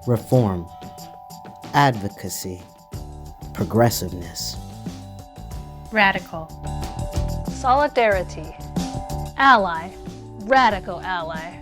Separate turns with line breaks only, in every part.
reform, advocacy, progressiveness,
radical, solidarity, ally, radical ally.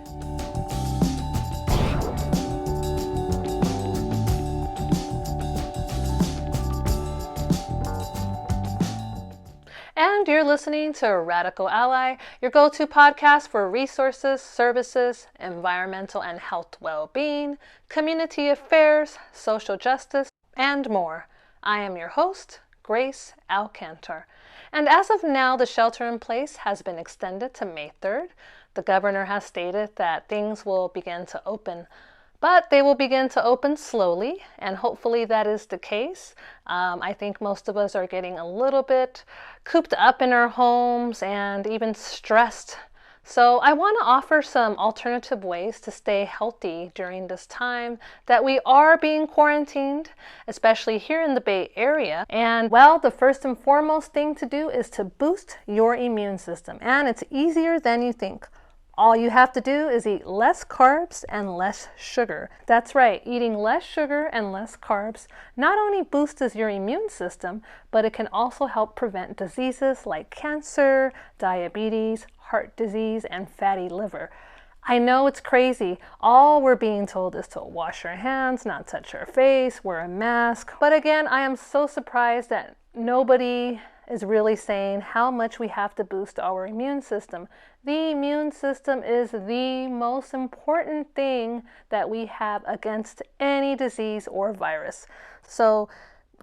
And you're listening to Radical Ally, your go-to podcast for resources, services, environmental and health well-being, community affairs, social justice, and more. I am your host, Grace Alcantar. And as of now, the shelter in place has been extended to May 3rd. The governor has stated that things will begin to open, but they will begin to open slowly, and hopefully that is the case. I think most of us are getting a little bit cooped up in our homes and even stressed. So I want to offer some alternative ways to stay healthy during this time that we are being quarantined, especially here in the Bay Area. And well, the first and foremost thing to do is to boost your immune system. And it's easier than you think. All you have to do is eat less carbs and less sugar. That's right, eating less sugar and less carbs not only boosts your immune system, but it can also help prevent diseases like cancer, diabetes, heart disease, and fatty liver. I know it's crazy. All we're being told is to wash our hands, not touch our face, wear a mask. But again, I am so surprised that nobody is really saying how much we have to boost our immune system. The immune system is the most important thing that we have against any disease or virus. So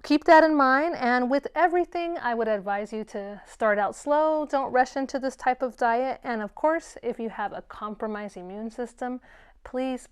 keep that in mind, and with everything, I would advise you to start out slow. Don't rush into this type of diet. And of course, if you have a compromised immune system, please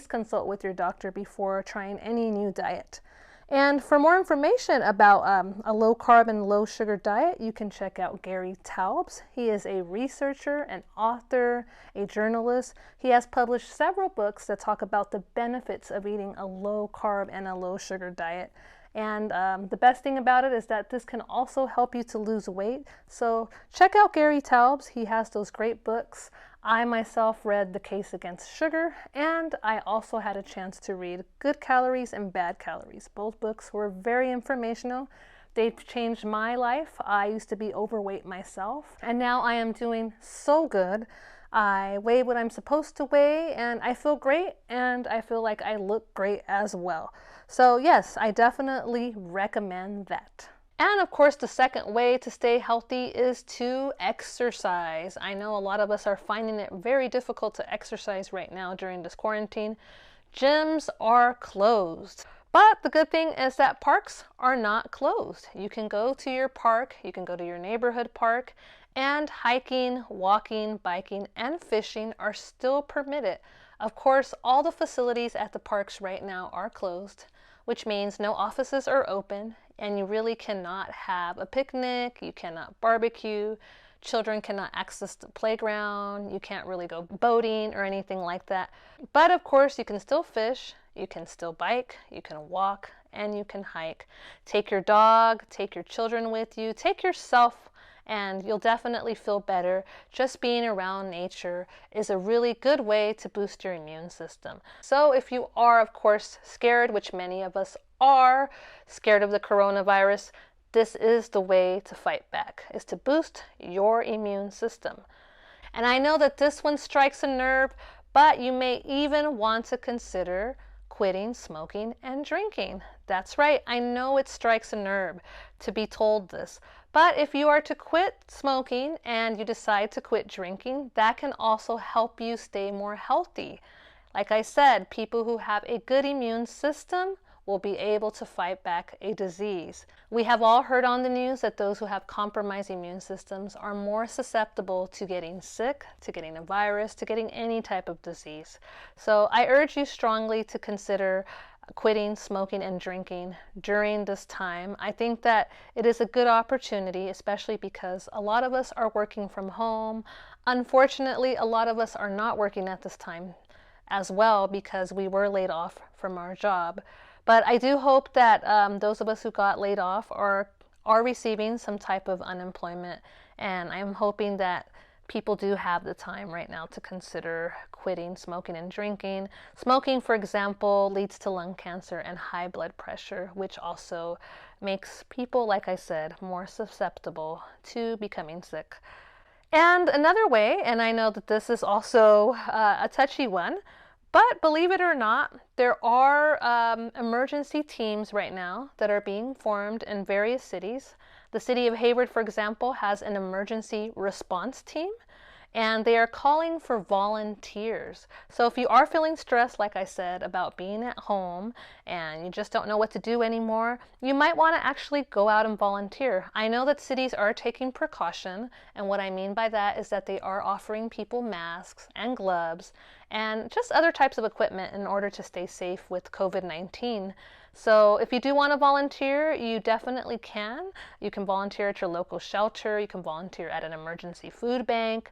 consult with your doctor before trying any new diet. And for more information about a low carb and low sugar diet, you can check out Gary Taubes. He is a researcher, an author, a journalist. He has published several books that talk about the benefits of eating a low carb and a low sugar diet. And the best thing about it is that this can also help you to lose weight. So check out Gary Taubes. He has those great books. I myself read The Case Against Sugar, and I also had a chance to read Good Calories and Bad Calories. Both books were very informational. They've changed my life. I used to be overweight myself, and now I am doing so good. I weigh what I'm supposed to weigh, and I feel great, and I feel like I look great as well. So yes, I definitely recommend that. And of course, the second way to stay healthy is to exercise. I know a lot of us are finding it very difficult to exercise right now during this quarantine. Gyms are closed. But the good thing is that parks are not closed. You can go to your park, you can go to your neighborhood park, and hiking, walking, biking, and fishing are still permitted. Of course, all the facilities at the parks right now are closed, which means no offices are open, and you really cannot have a picnic, you cannot barbecue, children cannot access the playground, you can't really go boating or anything like that. But of course, you can still fish, you can still bike, you can walk, and you can hike. Take your dog, take your children with you, take yourself, and you'll definitely feel better. Just being around nature is a really good way to boost your immune system. So if you are, of course, scared, which many of us are, scared of the coronavirus, this is the way to fight back, is to boost your immune system. And I know that this one strikes a nerve, but you may even want to consider quitting smoking and drinking. That's right, I know it strikes a nerve to be told this. But if you are to quit smoking and you decide to quit drinking, that can also help you stay more healthy. Like I said, people who have a good immune system will be able to fight back a disease. We have all heard on the news that those who have compromised immune systems are more susceptible to getting sick, to getting a virus, to getting any type of disease. So I urge you strongly to consider quitting smoking and drinking during this time. I think that it is a good opportunity, especially because a lot of us are working from home. Unfortunately, a lot of us are not working at this time as well because we were laid off from our job. But I do hope that those of us who got laid off are receiving some type of unemployment, and I'm hoping that people do have the time right now to consider quitting smoking and drinking. Smoking, for example, leads to lung cancer and high blood pressure, which also makes people, like I said, more susceptible to becoming sick. And another way, and I know that this is also a touchy one, but believe it or not, there are emergency teams right now that are being formed in various cities. The city of Hayward, for example, has an emergency response team, and they are calling for volunteers. So if you are feeling stressed, like I said, about being at home and you just don't know what to do anymore, you might want to actually go out and volunteer. I know that cities are taking precaution, and what I mean by that is that they are offering people masks and gloves and just other types of equipment in order to stay safe with COVID-19. So if you do want to volunteer, you definitely can. You can volunteer at your local shelter. You can volunteer at an emergency food bank.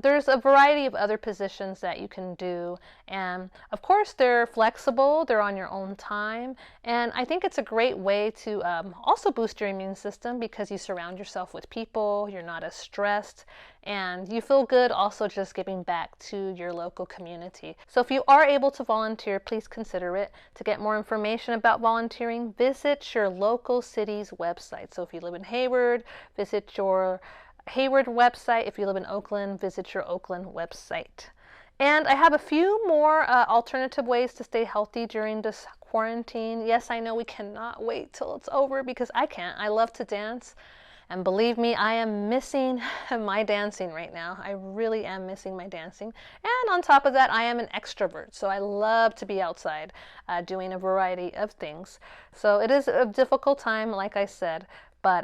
There's a variety of other positions that you can do. And of course, they're flexible. They're on your own time. And I think it's a great way to also boost your immune system because you surround yourself with people. You're not as stressed. And you feel good also just giving back to your local community. So if you are able to volunteer, please consider it. To get more information about volunteering, visit your local city's website. So if you live in Hayward, visit your Hayward website. If you live in Oakland, visit your Oakland website. And I have a few more alternative ways to stay healthy during this quarantine. Yes, I know we cannot wait till it's over because I can't. I love to dance. And believe me, I am missing my dancing right now. I really am missing my dancing. And on top of that, I am an extrovert. So I love to be outside doing a variety of things. So it is a difficult time, like I said. But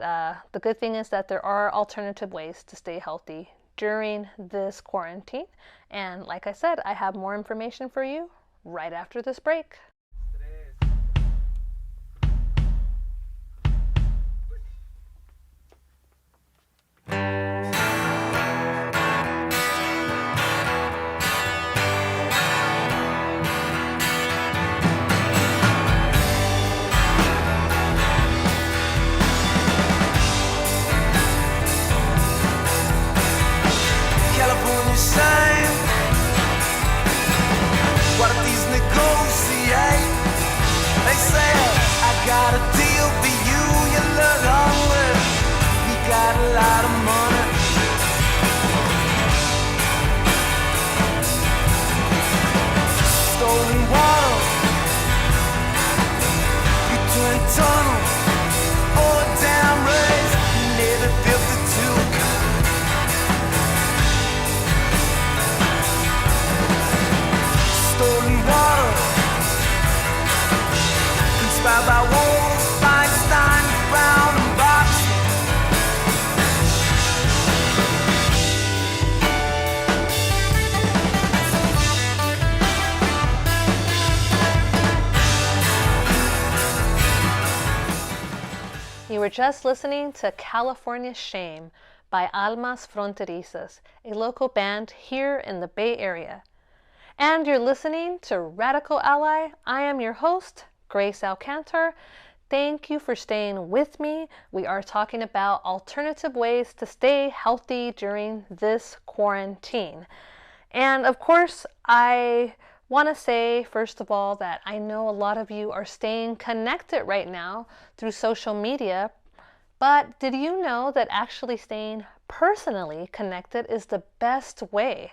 the good thing is that there are alternative ways to stay healthy during this quarantine. And like I said, I have more information for you right after this break. You were just listening to California Shame by Almas Fronterizas, a local band here in the Bay Area. And you're listening to Radical Ally. I am your host, Grace Alcantar. Thank you for staying with me. We are talking about alternative ways to stay healthy during this quarantine. And of course, I want to say, first of all, that I know a lot of you are staying connected right now through social media, but did you know that actually staying personally connected is the best way?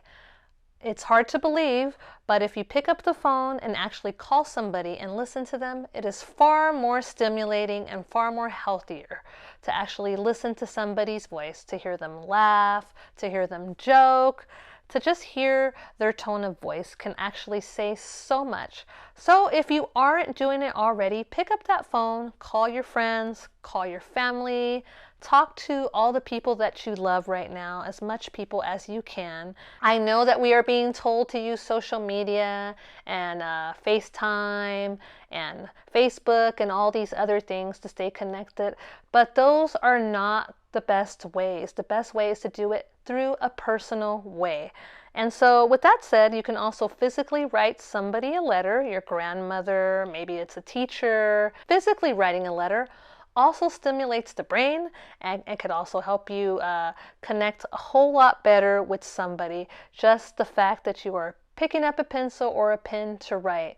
It's hard to believe, but if you pick up the phone and actually call somebody and listen to them, it is far more stimulating and far more healthier to actually listen to somebody's voice, to hear them laugh, to hear them joke. To just hear their tone of voice can actually say so much. So if you aren't doing it already, pick up that phone, call your friends, call your family, talk to all the people that you love right now, as much people as you can. I know that we are being told to use social media and FaceTime and Facebook and all these other things to stay connected, but those are not the best ways. The best way is to do it through a personal way. And so with that said, you can also physically write somebody a letter, your grandmother, maybe it's a teacher, physically writing a letter. also stimulates the brain, and it could also help you connect a whole lot better with somebody. Just the fact that you are picking up a pencil or a pen to write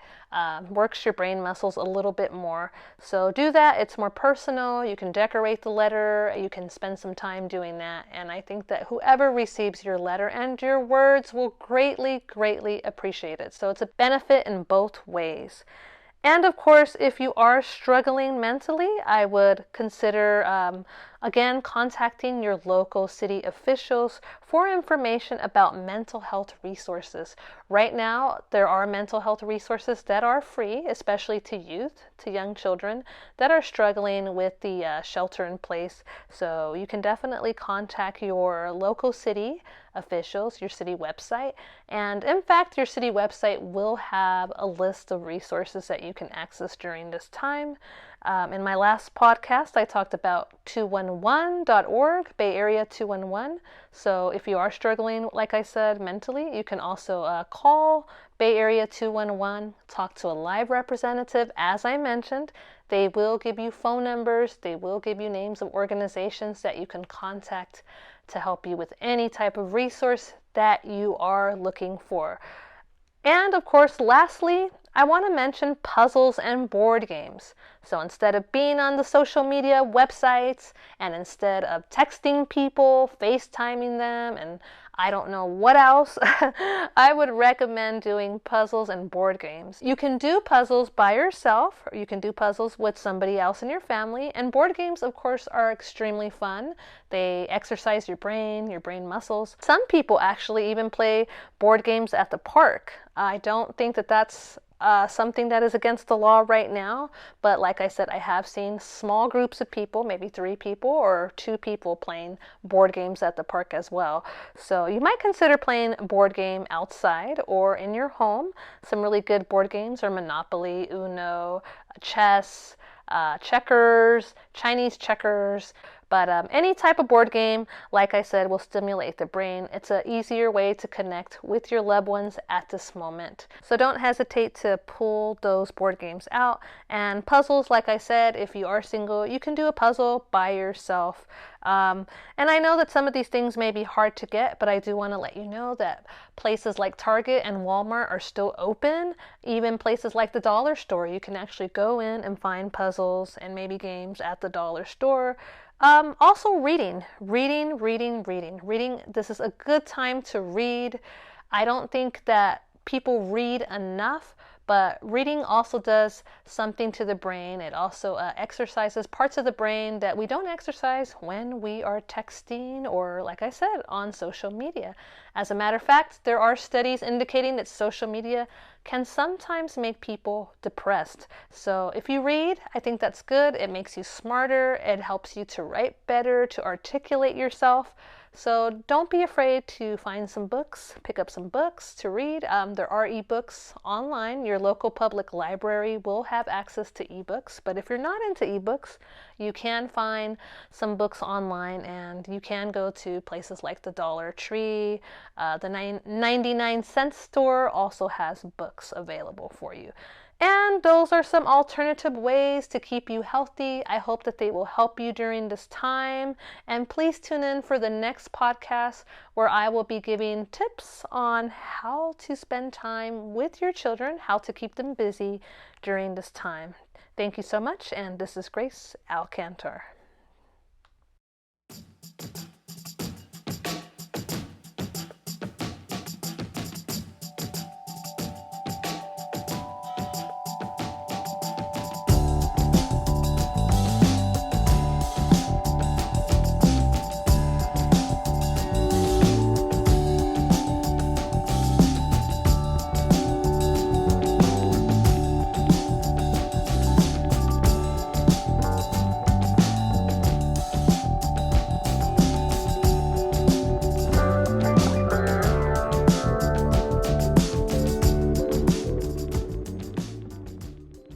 works your brain muscles a little bit more. So do that. It's more personal. You can decorate the letter. You can spend some time doing that. And I think that whoever receives your letter and your words will greatly, greatly appreciate it. So it's a benefit in both ways. And of course, if you are struggling mentally, I would consider, again, contacting your local city officials for information about mental health resources. Right now, there are mental health resources that are free, especially to youth, to young children that are struggling with the shelter in place. So you can definitely contact your local city officials, your city website. And in fact, your city website will have a list of resources that you can access during this time. In my last podcast, I talked about 211.org, Bay Area 211. So if you are struggling, like I said, mentally, you can also call Bay Area 211, talk to a live representative. As I mentioned, they will give you phone numbers, they will give you names of organizations that you can contact to help you with any type of resource that you are looking for. And of course, lastly, I want to mention puzzles and board games. So instead of being on the social media websites and instead of texting people, FaceTiming them, and I don't know what else, I would recommend doing puzzles and board games. You can do puzzles by yourself, or you can do puzzles with somebody else in your family. And board games, of course, are extremely fun. They exercise your brain muscles. Some people actually even play board games at the park. I don't think that that's something that is against the law right now, but like I said, I have seen small groups of people, maybe 3 people or 2 people playing board games at the park as well. So you might consider playing a board game outside or in your home. Some really good board games are Monopoly, Uno, chess, checkers, Chinese checkers. But any type of board game, like I said, will stimulate the brain. It's an easier way to connect with your loved ones at this moment. So don't hesitate to pull those board games out. And puzzles, like I said, if you are single, you can do a puzzle by yourself. And I know that some of these things may be hard to get, but I do want to let you know that places like Target and Walmart are still open. Even places like the dollar store, you can actually go in and find puzzles and maybe games at the dollar store. Also reading. This is a good time to read. I don't think that people read enough, but reading also does something to the brain. It also exercises parts of the brain that we don't exercise when we are texting or, like I said, on social media. As a matter of fact, there are studies indicating that social media can sometimes make people depressed. So if you read, I think that's good. It makes you smarter. It helps you to write better, to articulate yourself. So don't be afraid to find some books, pick up some books to read. There are ebooks online. Your local public library will have access to ebooks. But if you're not into ebooks, you can find some books online, and you can go to places like the Dollar Tree. The 99-cent store also has books available for you. And those are some alternative ways to keep you healthy. I hope that they will help you during this time. And please tune in for the next podcast where I will be giving tips on how to spend time with your children, how to keep them busy during this time. Thank you so much, and this is Grace Alcantar.